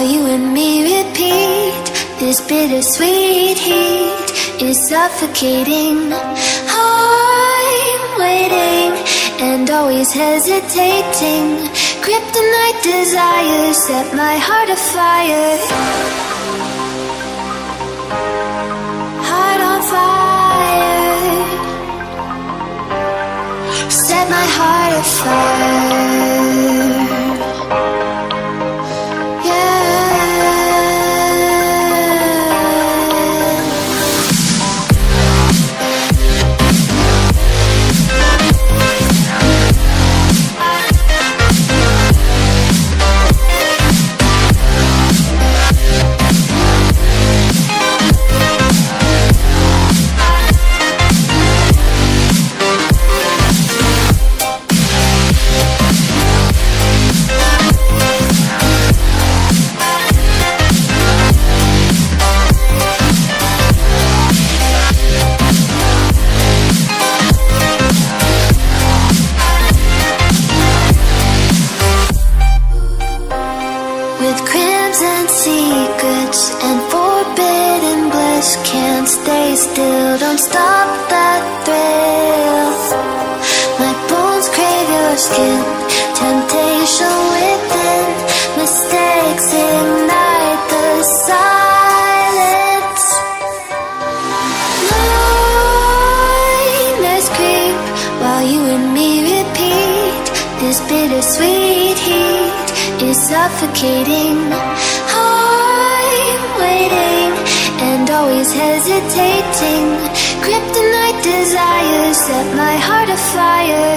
while you and me repeat. This bittersweet heat is suffocating. I'm waiting and always hesitating. Kryptonite desires set my heart afire. Heart on fire. Set my heart afire. Still, don't stop that thrill. My bones crave your skin. Temptation within. Mistakes ignite the silence. Nightmares creep while you and me repeat. This bittersweet heat is suffocating. I'm waiting and always hesitating. Kryptonite desires set my heart afire.